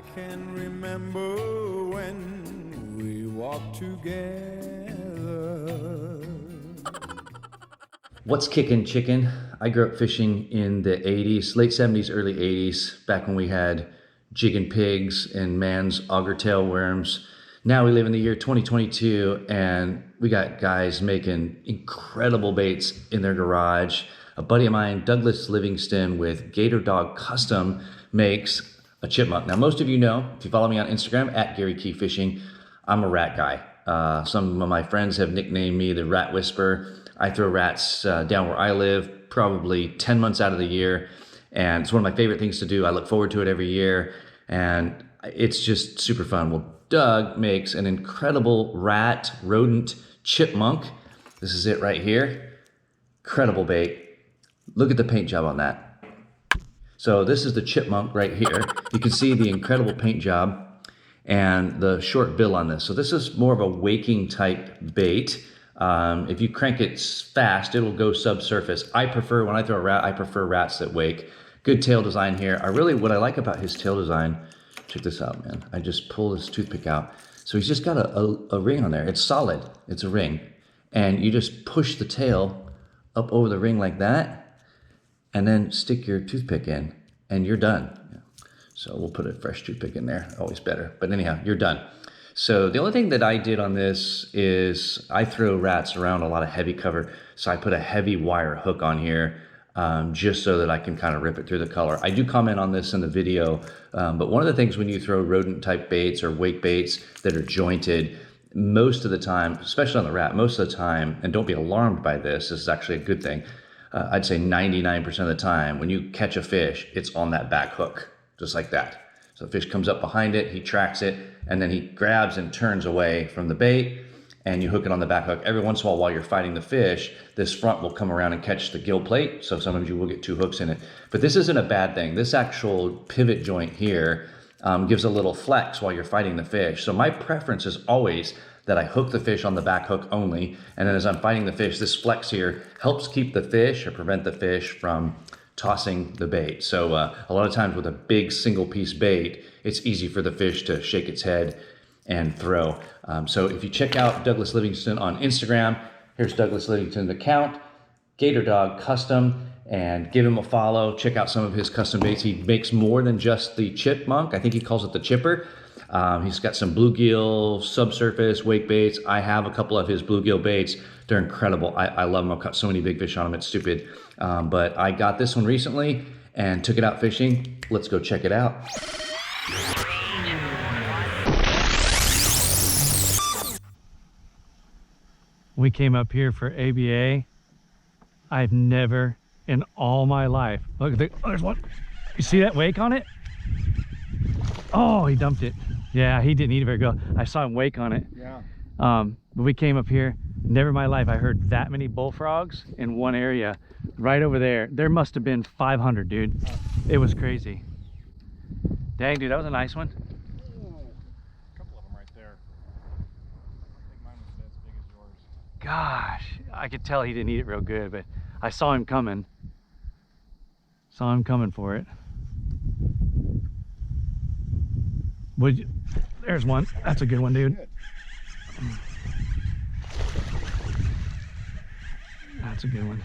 I can remember when we walked together. What's kicking, chicken? I grew up fishing in the 80s, late 70s, early 80s, back when we had jigging pigs and man's auger tail worms. Now we live in the year 2022 and we got guys making incredible baits in their garage. A buddy of mine, Douglas Livingston with GatorDog Custom, makes a chipmunk. Now most of you know, if you follow me on Instagram, at Gary Key Fishing, I'm a rat guy. Some of my friends have nicknamed me the Rat Whisperer. I throw rats down where I live probably 10 months out of the year. And it's one of my favorite things to do. I look forward to it every year. And it's just super fun. Well, Doug makes an incredible rat rodent chipmunk. This is it right here. Incredible bait. Look at the paint job on that. So this is the chipmunk right here. You can see the incredible paint job and the short bill on this. So this is more of a waking type bait. If you crank it fast, it'll go subsurface. I prefer, when I throw a rat, I prefer rats that wake. Good tail design here. What I like about his tail design, check this out, man. I just pull this toothpick out. So he's just got a ring on there. It's solid, it's a ring. And you just push the tail up over the ring like that, and then stick your toothpick in, and you're done. So we'll put a fresh toothpick in there, always better. But anyhow, you're done. So the only thing that I did on this is I throw rats around a lot of heavy cover. So I put a heavy wire hook on here just so that I can kind of rip it through the color. I do comment on this in the video, but one of the things when you throw rodent type baits or wake baits that are jointed, most of the time, especially on the rat, most of the time, and don't be alarmed by this, this is actually a good thing. I'd say 99% of the time when you catch a fish, it's on that back hook, just like that. So the fish comes up behind it, he tracks it, and then he grabs and turns away from the bait, and you hook it on the back hook. Every once in a while you're fighting the fish, this front will come around and catch the gill plate, so sometimes you will get two hooks in it. But this isn't a bad thing. This actual pivot joint here gives a little flex while you're fighting the fish. So my preference is always that I hook the fish on the back hook only, and then as I'm fighting the fish, this flex here helps keep the fish or prevent the fish from tossing the bait. So a lot of times with a big single piece bait, it's easy for the fish to shake its head and throw. So if you check out Douglas Livingston on Instagram, here's Douglas Livingston's account, GatorDog Custom, and give him a follow. Check out some of his custom baits. He makes more than just the chipmunk. I think he calls it the chipper. He's got some bluegill, subsurface, wake baits. I have a couple of his bluegill baits. They're incredible. I love them. I've caught so many big fish on them, it's stupid. But I got this one recently and took it out fishing. Let's go check it out. We came up here for ABA. I've never in all my life. Look, there's one. You see that wake on it? Oh, he dumped it. Yeah, he didn't eat it very good. I saw him wake on it. Yeah. But we came up here. Never in my life I heard that many bullfrogs in one area. Right over there. There must have been 500, dude. It was crazy. Dang, dude, that was a nice one. A couple of them right there. I think mine was as big as yours. Gosh, I could tell he didn't eat it real good, but I saw him coming. Saw him coming for it. There's one. That's a good one, dude. That's a good one.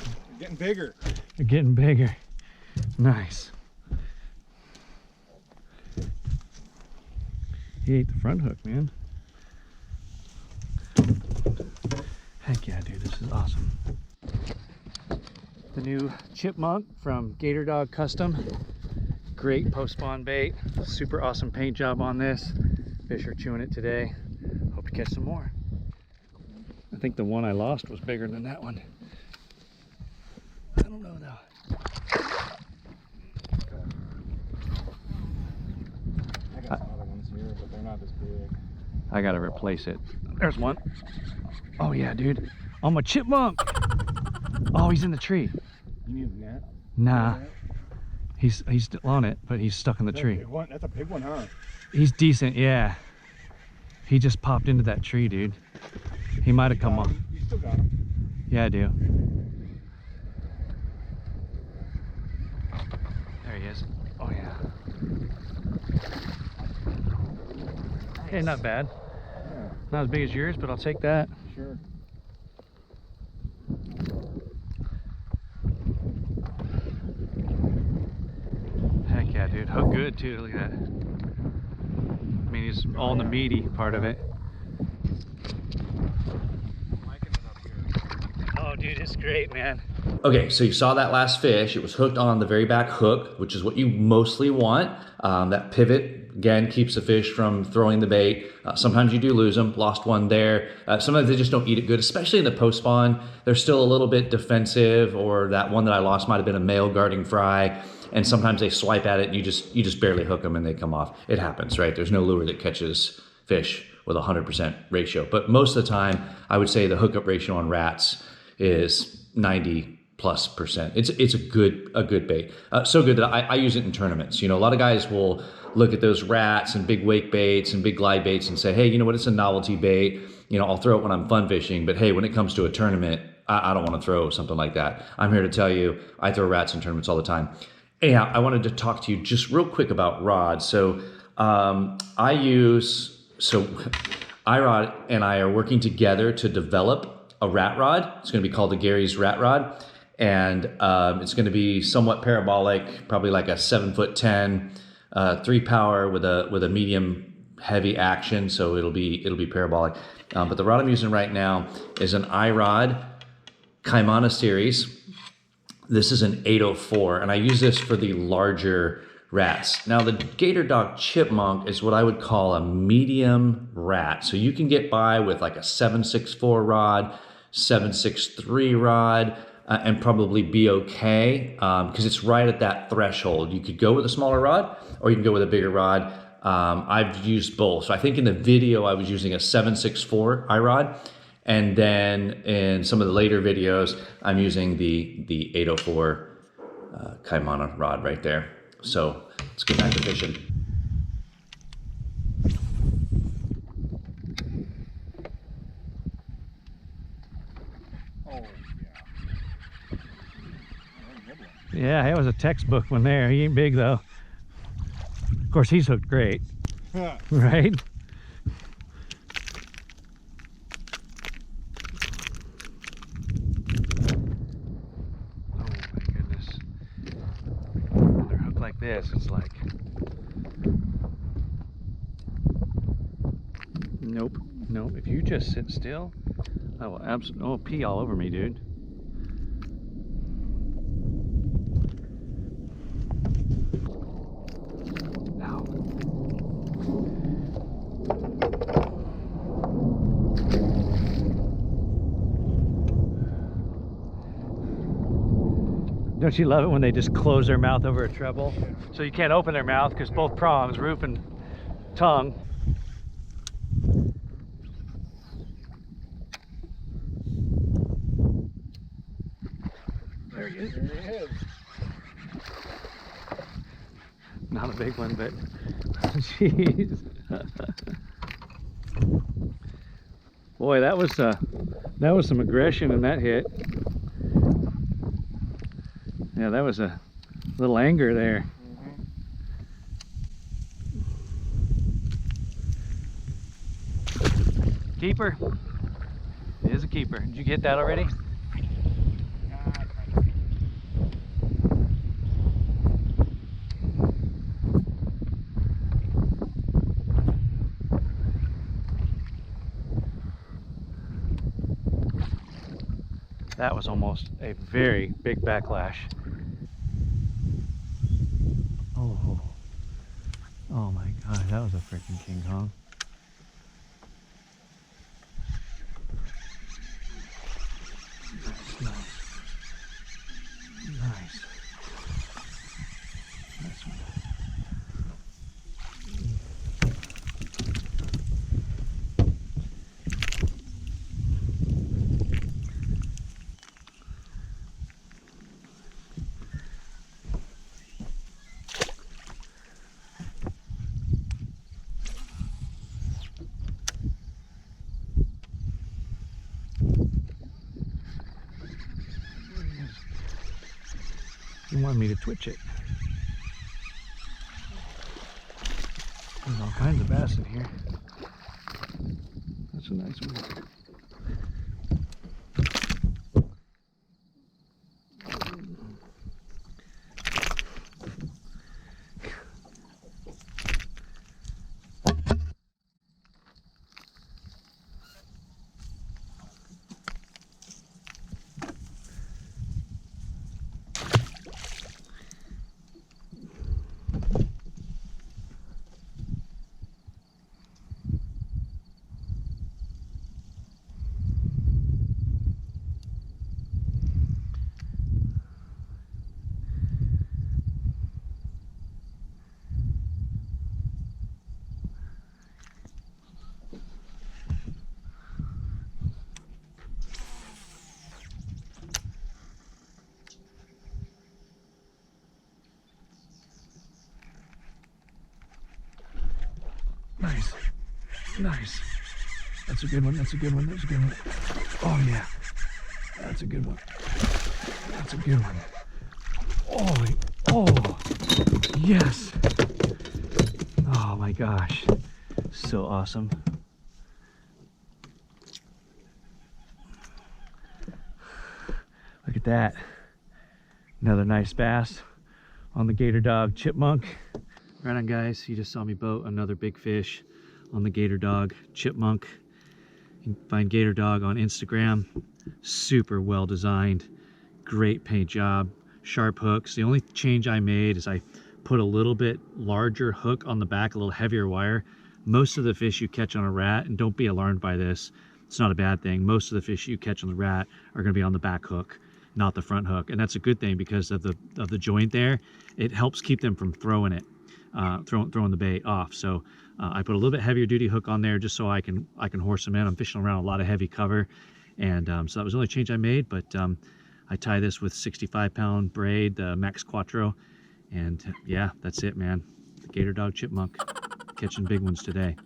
They're getting bigger. They're getting bigger. Nice. He ate the front hook, man. Heck yeah, dude, this is awesome. The new chipmunk from GatorDog Custom. Great post-spawn bait. Super awesome paint job on this. Fish are chewing it today. Hope to catch some more. I think the one I lost was bigger than that one. I don't know though. I got some other ones here, but they're not as big. I gotta replace it. There's one. Oh yeah, dude. On my chipmunk. Oh, he's in the tree. You need a net? Nah. He's still on it, but he's stuck in the tree. That's a big one, huh? He's decent, yeah. He just popped into that tree, dude. He might have come off. You still got him. Yeah, I do. There he is. is. Oh yeah. Hey, not bad. Yeah, Not as big as yours, but I'll take that. sure. Heck yeah, dude. Hook good too. Look at that. I mean, he's all in the meaty part of it. I'm liking it up here. Oh, dude, it's great, man. Okay, so you saw that last fish. It was hooked on the very back hook, which is what you mostly want. That pivot, again, keeps the fish from throwing the bait. Sometimes you do lose them. Lost one there. Sometimes they just don't eat it good, especially in the post spawn. They're still a little bit defensive, or that one that I lost might have been a male guarding fry. And sometimes they swipe at it and you just barely hook them and they come off. It happens, right? There's no lure that catches fish with 100% ratio. But most of the time, I would say the hookup ratio on rats is 90+%. It's a good bait. So good that I use it in tournaments. You know, a lot of guys will look at those rats and big wake baits and big glide baits and say, hey, you know what? It's a novelty bait. You know, I'll throw it when I'm fun fishing. But hey, when it comes to a tournament, I don't want to throw something like that. I'm here to tell you, I throw rats in tournaments all the time. Anyhow, I wanted to talk to you just real quick about rods. So iROD and I are working together to develop a rat rod. It's going to be called the Gary's Rat Rod. And it's going to be somewhat parabolic, probably like a 7'10", 3-power with a medium heavy action. So it'll be parabolic. But the rod I'm using right now is an iROD Kaimana series. This is an 804, and I use this for the larger rats. Now the GatorDog Chipmunk is what I would call a medium rat. So you can get by with like a 7.64 rod, 7.63 rod, and probably be okay, because it's right at that threshold. You could go with a smaller rod, or you can go with a bigger rod. I've used both. So I think in the video I was using a 7.64 iROD, and then in some of the later videos I'm using the 804 Kaimana rod right there. So let's get back to fishing. Oh, yeah. Yeah, it was a textbook one there. He ain't big though. Of course, he's hooked great, right? Oh my goodness. When they're hooked like this, it's like, nope. If you just sit still, I will absolutely, oh, pee all over me, dude. Don't you love it when they just close their mouth over a treble? So you can't open their mouth because both prongs, roof and tongue. There he is. There he is. Not a big one, but jeez. Boy, that was some aggression in that hit. Yeah, that was a little anger there. Keeper. It is a keeper. Did you get that already? That was almost a very big backlash. Oh my God, that was a freaking King Kong. Nice. Nice one. You wanted me to twitch it. There's all kinds of bass in here. That's a nice one. Nice. Nice. That's a good one. That's a good one. That's a good one. Oh, yeah. That's a good one. That's a good one. Oh, yes. Oh my gosh. So awesome. Look at that. Another nice bass on the GatorDog Chipmunk. Right on, guys, you just saw me boat another big fish on the GatorDog Chipmunk. You can find GatorDog on Instagram. Super well designed, great paint job, sharp hooks. The only change I made is I put a little bit larger hook on the back, a little heavier wire. Most of the fish you catch on a rat, and don't be alarmed by this, it's not a bad thing, most of the fish you catch on the rat are going to be on the back hook, not the front hook. And that's a good thing because of the joint there. It helps keep them from throwing it, throwing the bait off. So I put a little bit heavier duty hook on there just so I can horse them in. I'm fishing around a lot of heavy cover, and so that was the only change I made. But I tie this with 65-pound braid, the Max Quattro, and yeah, that's it, man. The GatorDog Chipmunk, catching big ones today.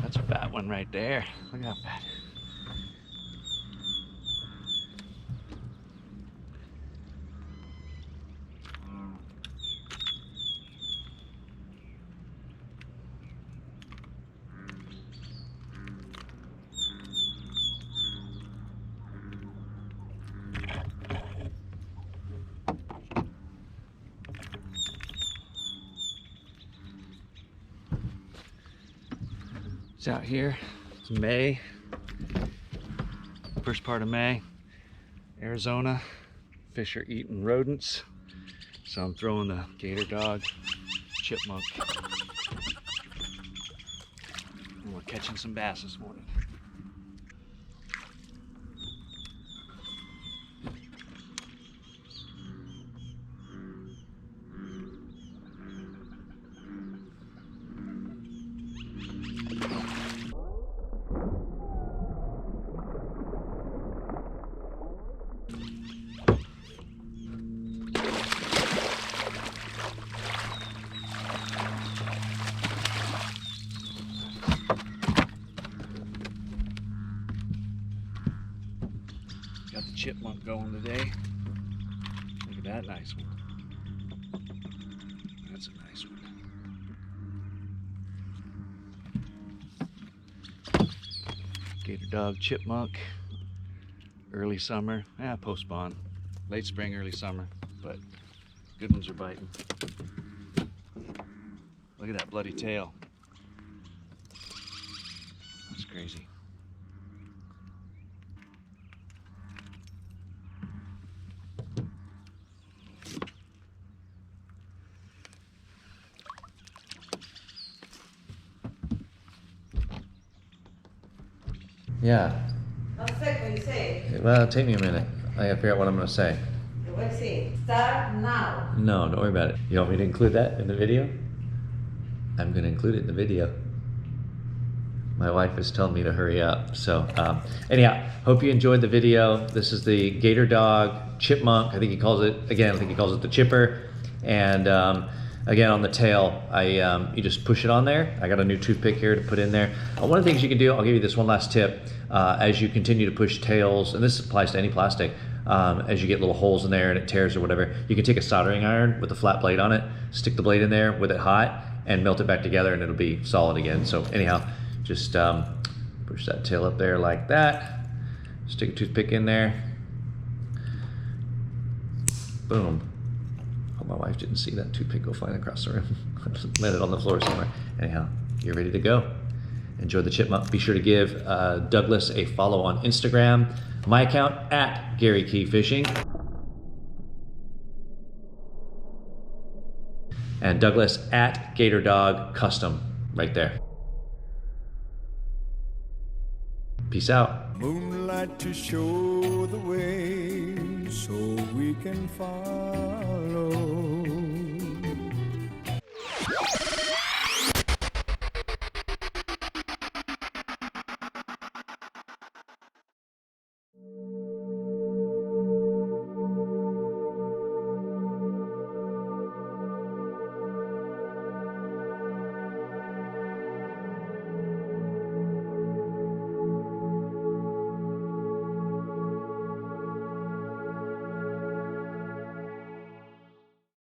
That's a fat one right there. Look at how fat. It's out here. It's May. First part of May. Arizona. Fish are eating rodents. So I'm throwing the GatorDog Chipmunk. And we're catching some bass this morning. Got the Chipmunk going today. Look at that nice one. That's a nice one. GatorDog Chipmunk. Early summer. Post-spawn. Late spring, early summer. But good ones are biting. Look at that bloody tail. That's crazy. Yeah. What's that what you say? Well, take me a minute. I gotta figure out what I'm gonna say. What you say? Start now. No, don't worry about it. You want me to include that in the video? I'm gonna include it in the video. My wife is telling me to hurry up. So anyhow, hope you enjoyed the video. This is the GatorDog Chipmunk. I think he calls it the chipper. And again, on the tail, you just push it on there. I got a new toothpick here to put in there. One of the things you can do, I'll give you this one last tip, as you continue to push tails, and this applies to any plastic, as you get little holes in there and it tears or whatever, you can take a soldering iron with a flat blade on it, stick the blade in there with it hot, and melt it back together, and it'll be solid again. So anyhow, just push that tail up there like that, stick a toothpick in there, boom. Hope my wife didn't see that toothpick go flying across the room. Landed on the floor somewhere. Anyhow, you're ready to go. Enjoy the chipmunk. Be sure to give Douglas a follow on Instagram. My account at Gary Key Fishing. And Douglas at GatorDog Custom, right there. Peace out. Moonlight to show the way so we can follow.